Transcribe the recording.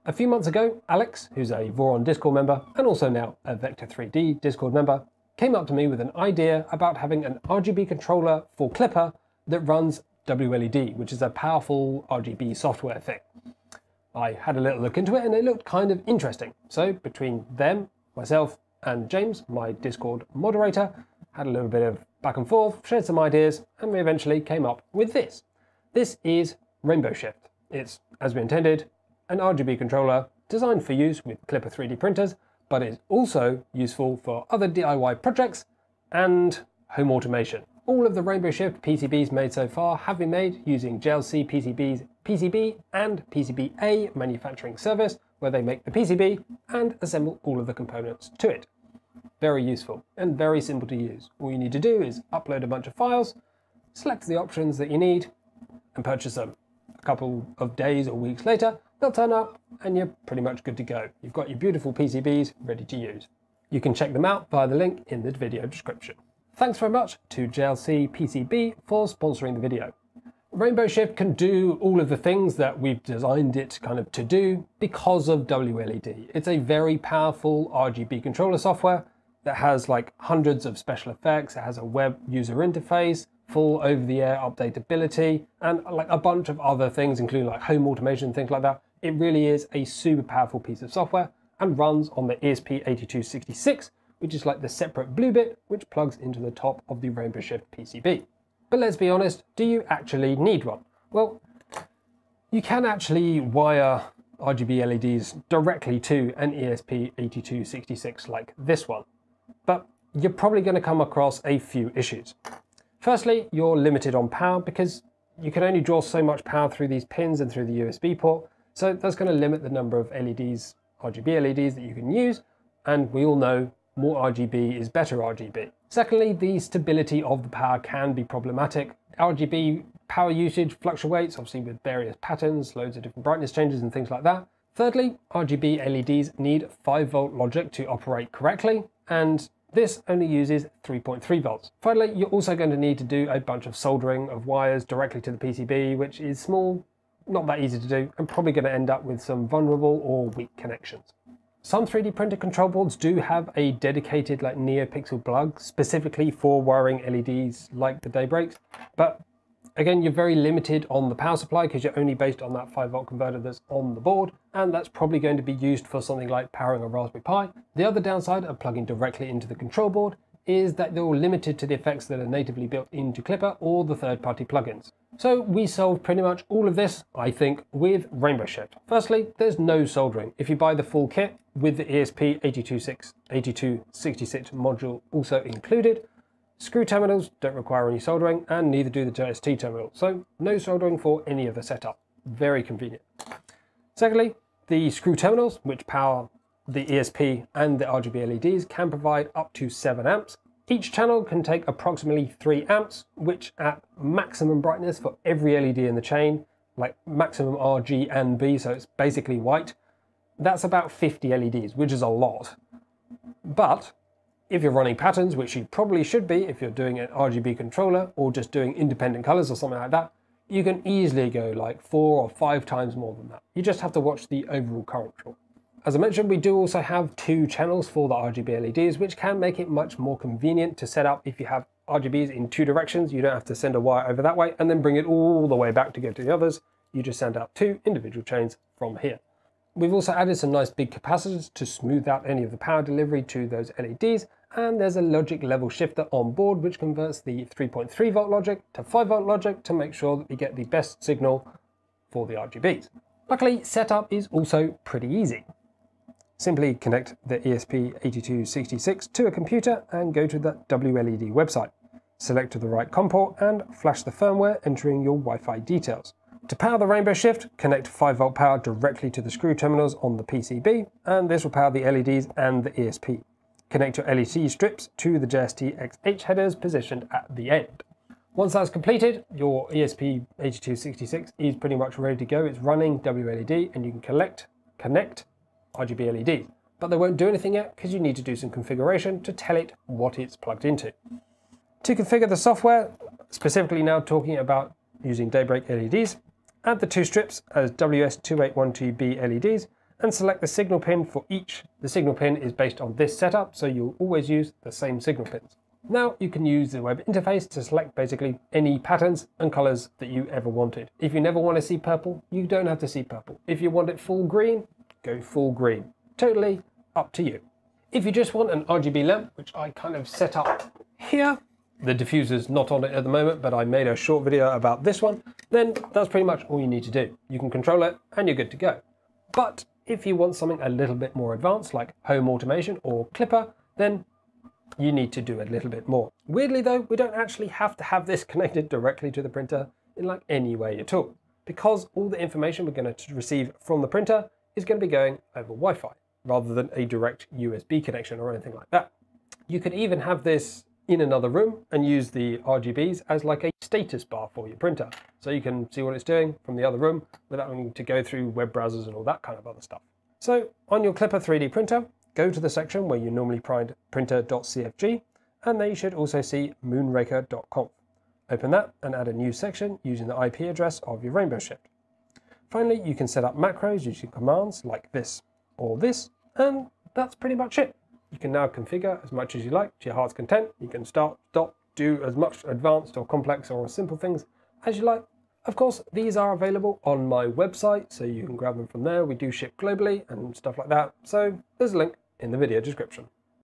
A few months ago, Alex, who's a Voron Discord member and also now a Vector 3D Discord member, came up to me with an idea about having an RGB controller for Clipper that runs WLED, which is a powerful RGB software thing. I had a little look into it and it looked kind of interesting. So between them, myself and James, my Discord moderator, had a little bit of back and forth, shared some ideas, and we eventually came up with this. This is RainbowShift. It's, as we intended, an RGB controller designed for use with Clipper 3D printers, but is also useful for other DIY projects and home automation. All of the RainbowShift PCBs made so far have been made using JLC PCB's PCB and PCBA manufacturing service, where they make the PCB and assemble all of the components to it. Very useful and very simple to use. All you need to do is upload a bunch of files, select the options that you need, and purchase them. A couple of days or weeks later, they'll turn up and you're pretty much good to go. You've got your beautiful PCBs ready to use. You can check them out via the link in the video description. Thanks very much to JLC PCB for sponsoring the video. RainbowShift can do all of the things that we've designed it kind of to do because of WLED. It's a very powerful RGB controller software that has like hundreds of special effects. It has a web user interface, full over-the-air updatability, and like a bunch of other things, including like home automation, things like that. It really is a super powerful piece of software and runs on the ESP8266, which is like the separate blue bit, which plugs into the top of the RainbowShift PCB. But let's be honest, do you actually need one? Well, you can actually wire RGB LEDs directly to an ESP8266 like this one, but you're probably going to come across a few issues. Firstly, you're limited on power because you can only draw so much power through these pins and through the USB port, so that's going to limit the number of LEDs, RGB LEDs that you can use, and we all know more RGB is better RGB. Secondly, the stability of the power can be problematic. RGB power usage fluctuates, obviously with various patterns, loads of different brightness changes and things like that. Thirdly, RGB LEDs need 5-volt logic to operate correctly, and this only uses 3.3 volts. Finally, you're also going to need to do a bunch of soldering of wires directly to the PCB, which is small, not that easy to do, and probably going to end up with some vulnerable or weak connections. Some 3D printed control boards do have a dedicated like NeoPixel plug specifically for wiring LEDs like the Daybreaks, but again, you're very limited on the power supply because you're only based on that 5-volt converter that's on the board, and that's probably going to be used for something like powering a Raspberry Pi. The other downside of plugging directly into the control board is that they're all limited to the effects that are natively built into Clipper or the third-party plugins. So we solved pretty much all of this, I think, with RainbowShift. Firstly, there's no soldering. If you buy the full kit with the ESP8266 module also included, screw terminals don't require any soldering, and neither do the JST terminal, so no soldering for any of the setup. Very convenient. Secondly, the screw terminals, which power the ESP and the RGB LEDs, can provide up to 7 amps. Each channel can take approximately 3 amps, which at maximum brightness for every LED in the chain, like maximum RG and B, so it's basically white, that's about 50 LEDs, which is a lot. But if you're running patterns, which you probably should be if you're doing an RGB controller or just doing independent colors or something like that, you can easily go like 4 or 5 times more than that. You just have to watch the overall current draw. As I mentioned, we do also have 2 channels for the RGB LEDs, which can make it much more convenient to set up if you have RGBs in 2 directions. You don't have to send a wire over that way and then bring it all the way back to go to the others. You just send out 2 individual chains from here. We've also added some nice big capacitors to smooth out any of the power delivery to those LEDs, and there's a logic level shifter on board which converts the 3.3 volt logic to 5 volt logic to make sure that we get the best signal for the RGBs. Luckily, setup is also pretty easy. Simply connect the ESP8266 to a computer and go to the WLED website. Select the right COM port and flash the firmware, entering your Wi-Fi details. To power the RainbowShift, connect 5-volt power directly to the screw terminals on the PCB, and this will power the LEDs and the ESP. Connect your LED strips to the JST XH headers positioned at the end. Once that's completed, your ESP8266 is pretty much ready to go. It's running WLED and you can connect RGB LEDs, but they won't do anything yet because you need to do some configuration to tell it what it's plugged into. To configure the software, specifically now talking about using Daybreak LEDs, add the 2 strips as WS2812B LEDs and select the signal pin for each. The signal pin is based on this setup, so you'll always use the same signal pins. Now you can use the web interface to select basically any patterns and colors that you ever wanted. If you never want to see purple, you don't have to see purple. If you want it full green, go full green. Totally up to you. If you just want an RGB lamp, which I kind of set up here, the diffuser's not on it at the moment, but I made a short video about this one, then that's pretty much all you need to do. You can control it and you're good to go. But if you want something a little bit more advanced, like home automation or clipper, then you need to do a little bit more. Weirdly though, we don't actually have to have this connected directly to the printer in like any way at all, because all the information we're going to receive from the printer is going to be going over Wi-Fi, rather than a direct USB connection or anything like that. You could even have this in another room and use the RGBs as like a status bar for your printer. So you can see what it's doing from the other room without having to go through web browsers and all that kind of other stuff. So on your Clipper 3D printer, go to the section where you normally find printer.cfg, and there you should also see moonraker.conf. Open that and add a new section using the IP address of your RainbowShift. Finally, you can set up macros using commands like this or this, and that's pretty much it. You can now configure as much as you like to your heart's content. You can start, stop, do as much advanced or complex or simple things as you like. Of course, these are available on my website, so you can grab them from there. We do ship globally and stuff like that, so there's a link in the video description.